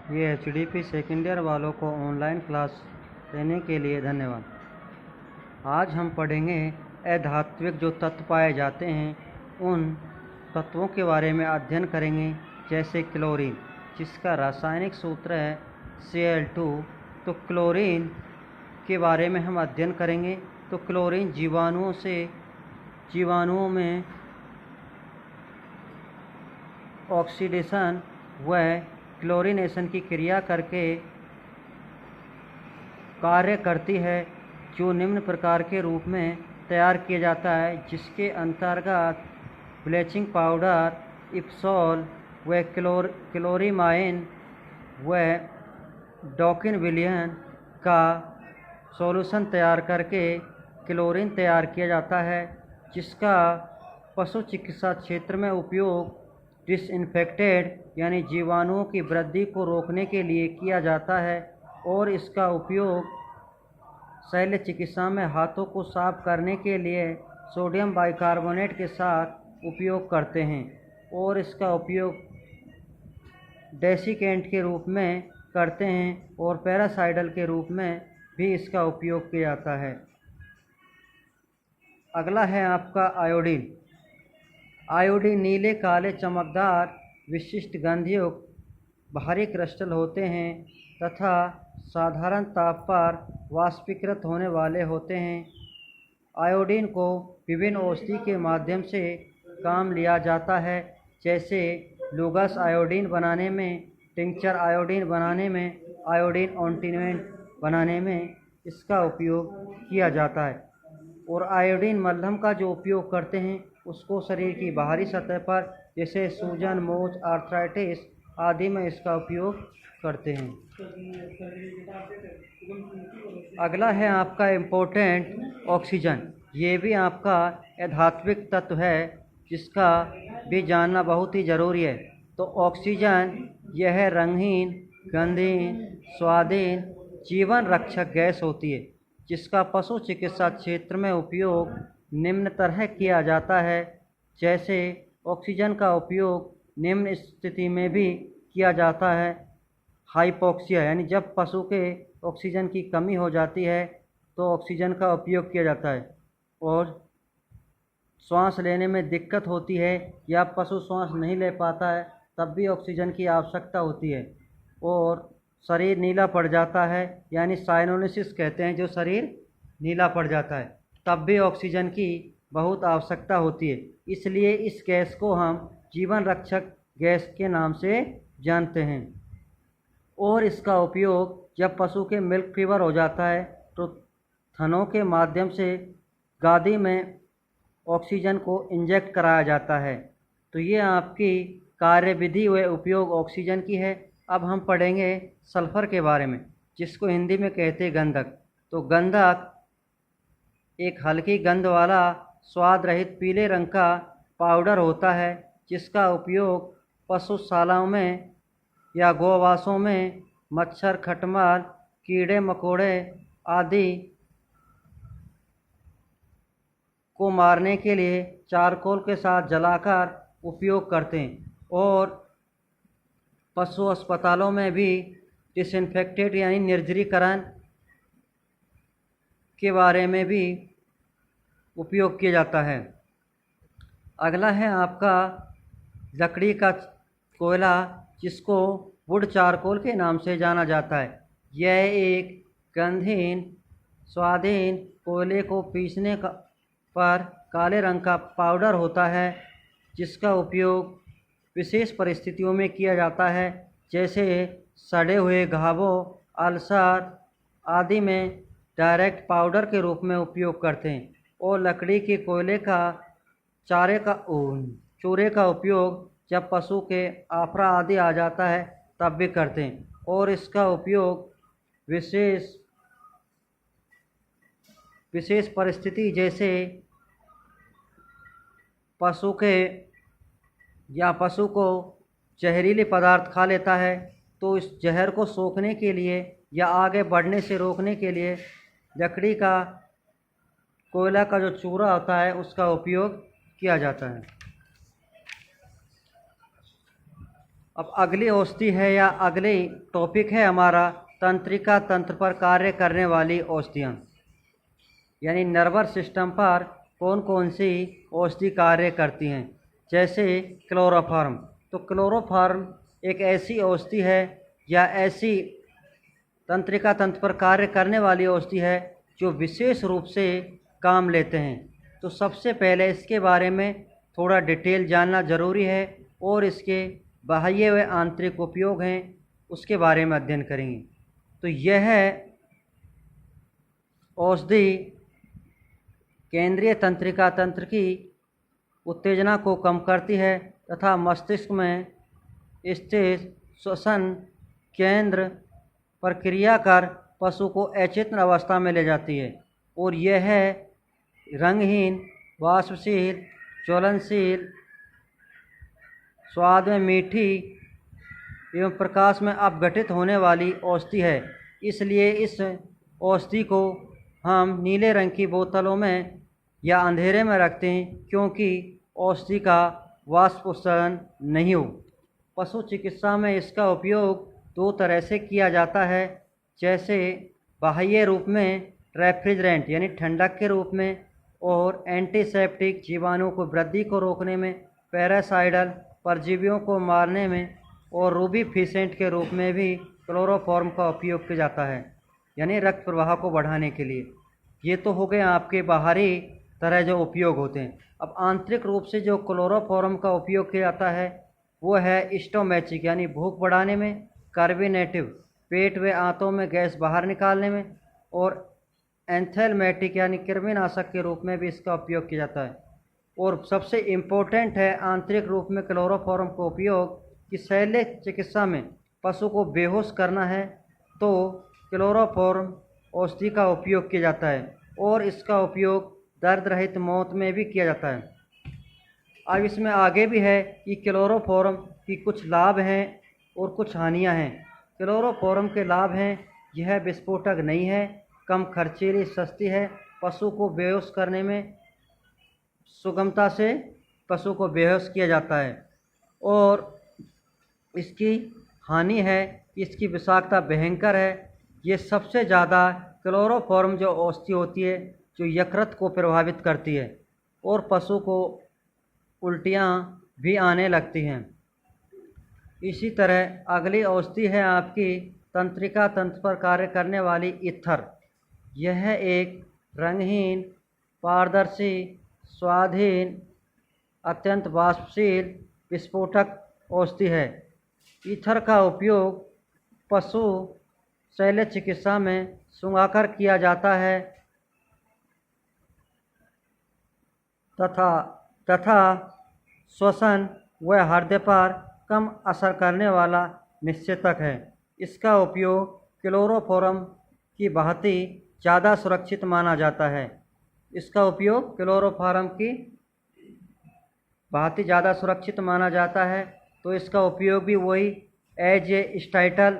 ये HDP second year वालों को ऑनलाइन क्लास लेने के लिए धन्यवाद। आज हम पढ़ेंगे अधात्विक जो तत्व पाए जाते हैं उन तत्वों के बारे में अध्ययन करेंगे, जैसे क्लोरीन जिसका रासायनिक सूत्र है Cl2। तो क्लोरीन के बारे में हम अध्ययन करेंगे। तो क्लोरीन जीवाणुओं में ऑक्सीडेशन व क्लोरीनेशन की क्रिया करके कार्य करती है, जो निम्न प्रकार के रूप में तैयार किया जाता है, जिसके अंतर्गत ब्लीचिंग पाउडर, इप्सोल व क्लोरीमाइन व डॉकिन विलियन का सॉल्यूशन तैयार करके क्लोरीन तैयार किया जाता है, जिसका पशु चिकित्सा क्षेत्र में उपयोग डिसइंफेक्टेड यानी जीवाणुओं की वृद्धि को रोकने के लिए किया जाता है, और इसका उपयोग शल्य चिकित्सा में हाथों को साफ करने के लिए सोडियम बाइकार्बोनेट के साथ उपयोग करते हैं, और इसका उपयोग डेसिकेंट के रूप में करते हैं, और पैरासाइडल के रूप में भी इसका उपयोग किया जाता है। अगला है आपका आयोडीन। आयोडीन नीले काले चमकदार विशिष्ट गंधयुक्त भारी क्रिस्टल होते हैं तथा साधारण ताप पर वाष्पीकृत होने वाले होते हैं। आयोडीन को विभिन्न औषधि के माध्यम से काम लिया जाता है, जैसे लूगस आयोडीन बनाने में, टिंचर आयोडीन बनाने में, आयोडीन ऑइंटमेंट बनाने में इसका उपयोग किया जाता है। और आयोडीन मलहम का जो उपयोग करते हैं उसको शरीर की बाहरी सतह पर, जैसे सूजन, मोच, आर्थराइटिस आदि में इसका उपयोग करते हैं। अगला है आपका इम्पोर्टेंट ऑक्सीजन। ये भी आपका अधात्विक तत्व है, जिसका भी जानना बहुत ही ज़रूरी है। तो ऑक्सीजन यह रंगहीन, गंधहीन, स्वादहीन जीवन रक्षक गैस होती है, जिसका पशु चिकित्सा क्षेत्र में उपयोग निम्न तरह किया जाता है। जैसे ऑक्सीजन का उपयोग निम्न स्थिति में भी किया जाता है। हाइपोक्सिया यानी जब पशु के ऑक्सीजन की कमी हो जाती है तो ऑक्सीजन का उपयोग किया जाता है, और सांस लेने में दिक्कत होती है या पशु सांस नहीं ले पाता है तब भी ऑक्सीजन की आवश्यकता होती है। और शरीर नीला पड़ जाता है यानी साइनोसिस कहते हैं, जो शरीर नीला पड़ जाता है तब भी ऑक्सीजन की बहुत आवश्यकता होती है। इसलिए इस गैस को हम जीवन रक्षक गैस के नाम से जानते हैं। और इसका उपयोग जब पशु के मिल्क फीवर हो जाता है तो थनों के माध्यम से गादी में ऑक्सीजन को इंजेक्ट कराया जाता है। तो ये आपकी कार्यविधि व उपयोग ऑक्सीजन की है। अब हम पढ़ेंगे सल्फ़र के बारे में, जिसको हिंदी में कहते हैं गंधक। तो गंधक एक हल्की गंध वाला स्वाद रहित पीले रंग का पाउडर होता है, जिसका उपयोग पशुशालाओं में या गौवासों में मच्छर, खटमल, कीड़े मकोड़े आदि को मारने के लिए चारकोल के साथ जलाकर उपयोग करते हैं। और पशु अस्पतालों में भी डिसइंफेक्टेड यानी निर्जलीकरण के बारे में भी उपयोग किया जाता है। अगला है आपका लकड़ी का कोयला, जिसको वुड चारकोल के नाम से जाना जाता है। यह एक गंधहीन, स्वादहीन कोयले को पीसने पर काले रंग का पाउडर होता है, जिसका उपयोग विशेष परिस्थितियों में किया जाता है, जैसे सड़े हुए घावों, अल्सर आदि में डायरेक्ट पाउडर के रूप में उपयोग करते हैं। और लकड़ी के कोयले का चूरे का उपयोग जब पशु के आफरा आदि आ जाता है तब भी करते हैं। और इसका उपयोग विशेष परिस्थिति, जैसे पशु को जहरीले पदार्थ खा लेता है तो इस जहर को सोखने के लिए या आगे बढ़ने से रोकने के लिए लकड़ी का कोयला का जो चूरा होता है उसका उपयोग किया जाता है। अब अगली औषधि है या अगली टॉपिक है हमारा तंत्रिका तंत्र पर कार्य करने वाली औषधियाँ, यानी नर्वस सिस्टम पर कौन कौन सी औषधि कार्य करती हैं। जैसे क्लोरोफॉर्म, तो क्लोरोफॉर्म एक ऐसी औषधि है या ऐसी तंत्रिका तंत्र पर कार्य करने वाली औषधि है जो विशेष रूप से काम लेते हैं। तो सबसे पहले इसके बारे में थोड़ा डिटेल जानना ज़रूरी है और इसके बाह्य व आंतरिक उपयोग हैं उसके बारे में अध्ययन करेंगे। तो यह औषधि केंद्रीय तंत्रिका तंत्र की उत्तेजना को कम करती है तथा मस्तिष्क में स्थित श्वसन केंद्र पर क्रिया कर पशु को अचेतन अवस्था में ले जाती है और यह रंगहीन, वाष्पशील, ज्वलनशील, स्वाद में मीठी एवं प्रकाश में अपघटित होने वाली औषधि है। इसलिए इस औषधि को हम नीले रंग की बोतलों में या अंधेरे में रखते हैं क्योंकि औषधि का वाष्प उत्सर्जन नहीं हो। पशु चिकित्सा में इसका उपयोग दो तरह से किया जाता है, जैसे बाह्य रूप में रेफ्रिजरेंट यानी ठंडक के रूप में, और एंटीसेप्टिक जीवाणुओं को वृद्धि को रोकने में, पैरासाइडल परजीवियों को मारने में, और रूबिफिसेंट के रूप में भी क्लोरोफॉर्म का उपयोग किया जाता है, यानी रक्त प्रवाह को बढ़ाने के लिए। ये तो हो गए आपके बाहरी तरह जो उपयोग होते हैं। अब आंतरिक रूप से जो क्लोरोफॉर्म का उपयोग किया जाता है वो है स्टोमैचिक यानी भूख बढ़ाने में, कार्बोनेटिव पेट व आंतों में गैस बाहर निकालने में, और एंथेलमेटिक यानी कृमिनाशक के रूप में भी इसका उपयोग किया जाता है। और सबसे इम्पोर्टेंट है आंतरिक रूप में क्लोरोफॉर्म का उपयोग कि शल्य चिकित्सा में पशु को बेहोश करना है तो क्लोरोफॉर्म औषधि का उपयोग किया जाता है और इसका उपयोग दर्द रहित मौत में भी किया जाता है। अब इसमें आगे भी है कि क्लोरोफॉर्म की कुछ लाभ हैं और कुछ हानियां हैं। क्लोरोफॉर्म के लाभ हैं, यह विस्फोटक नहीं है, कम खर्चीली, सस्ती है, पशु को बेहोश करने में सुगमता से पशु को बेहोश किया जाता है। और इसकी हानि है कि इसकी विषाक्तता भयंकर है। ये सबसे ज़्यादा क्लोरोफॉर्म जो औषधि होती है जो यकृत को प्रभावित करती है और पशु को उल्टियाँ भी आने लगती हैं। इसी तरह अगली औषधि है आपकी तंत्रिका तंत्र पर कार्य करने वाली ईथर। यह एक रंगहीन, पारदर्शी, स्वादहीन, अत्यंत वाष्पशील विस्फोटक औषधि है। ईथर का उपयोग पशु शल्य चिकित्सा में सुंघाकर किया जाता है तथा श्वसन व हृदय पर कम असर करने वाला निश्चेतक है। इसका उपयोग क्लोरोफॉर्म की भांति ज़्यादा सुरक्षित माना जाता है। इसका उपयोग क्लोरोफॉर्म की भांति ज़्यादा सुरक्षित माना जाता है, तो इसका उपयोग भी वही एज ए स्टाइटल,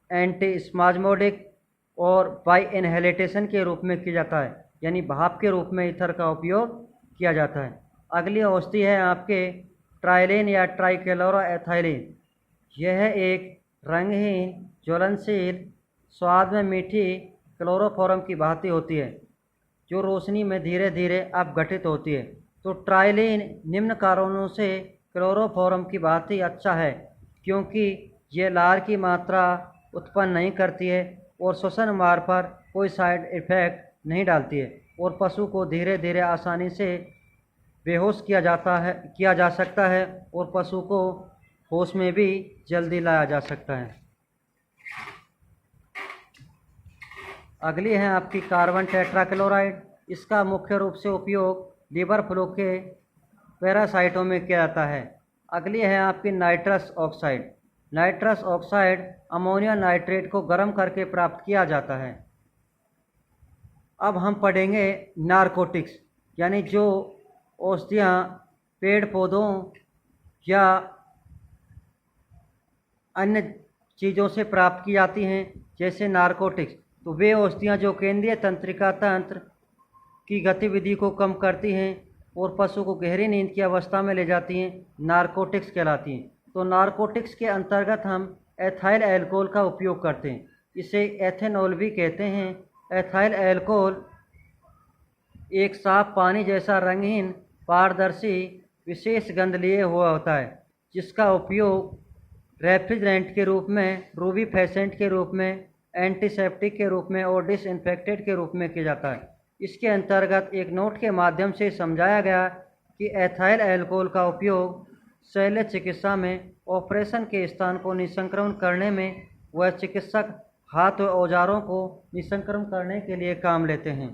एंटी स्पाज्मोडिक और बाई इनहेलेशन के रूप में किया जाता है, यानी भाप के रूप में ईथर का उपयोग किया जाता है। अगली औषधि है आपके ट्राइलिन या ट्राइक्लोरोएथिलीन। यह एक रंगहीन, ज्वलनशील, स्वाद में मीठी क्लोरोफॉर्म की भांति होती है जो रोशनी में धीरे धीरे अपघटित होती है। तो ट्राइलिन निम्न कारणों से क्लोरोफॉर्म की भांति अच्छा है क्योंकि यह लार की मात्रा उत्पन्न नहीं करती है और श्वसन मार्ग पर कोई साइड इफ़ेक्ट नहीं डालती है और पशु को धीरे धीरे आसानी से बेहोश किया जा सकता है और पशु को होश में भी जल्दी लाया जा सकता है। अगली है आपकी कार्बन टेट्राक्लोराइड। इसका मुख्य रूप से उपयोग लीवर फ्लू के पैरासाइटों में किया जाता है। अगली है आपकी nitrous oxide. Nitrous oxide ammonium nitrate को गर्म करके प्राप्त किया जाता है। अब हम पढ़ेंगे नारकोटिक्स, यानी जो औषधियाँ पेड़ पौधों या अन्य चीज़ों से प्राप्त की जाती हैं जैसे नारकोटिक्स। तो वे औषधियाँ जो केंद्रीय तंत्रिका तंत्र की गतिविधि को कम करती हैं और पशु को गहरी नींद की अवस्था में ले जाती हैं, नारकोटिक्स कहलाती हैं। तो नारकोटिक्स के अंतर्गत हम एथाइल अल्कोहल का उपयोग करते हैं, इसे एथेनॉल भी कहते हैं। एथाइल अल्कोहल एक साफ पानी जैसा रंगहीन पारदर्शी विशेष गंध लिए हुआ होता है, जिसका उपयोग रेफ्रिजरेंट के रूप में, रूबीफेसेंट के रूप में, एंटीसेप्टिक के रूप में और डिसइंफेक्टेंट के रूप में किया जाता है। इसके अंतर्गत एक नोट के माध्यम से समझाया गया कि एथाइल अल्कोहल का उपयोग शल्य चिकित्सा में ऑपरेशन के स्थान को निसंक्रमण करने में व चिकित्सक हाथ व औजारों को निसंक्रमण करने के लिए काम लेते हैं।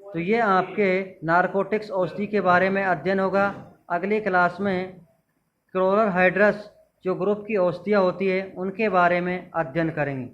तो ये आपके नारकोटिक्स औषधि के बारे में अध्ययन होगा। अगली क्लास में क्लोरल हाइड्रस जो ग्रुप की औषधियाँ होती है उनके बारे में अध्ययन करेंगे।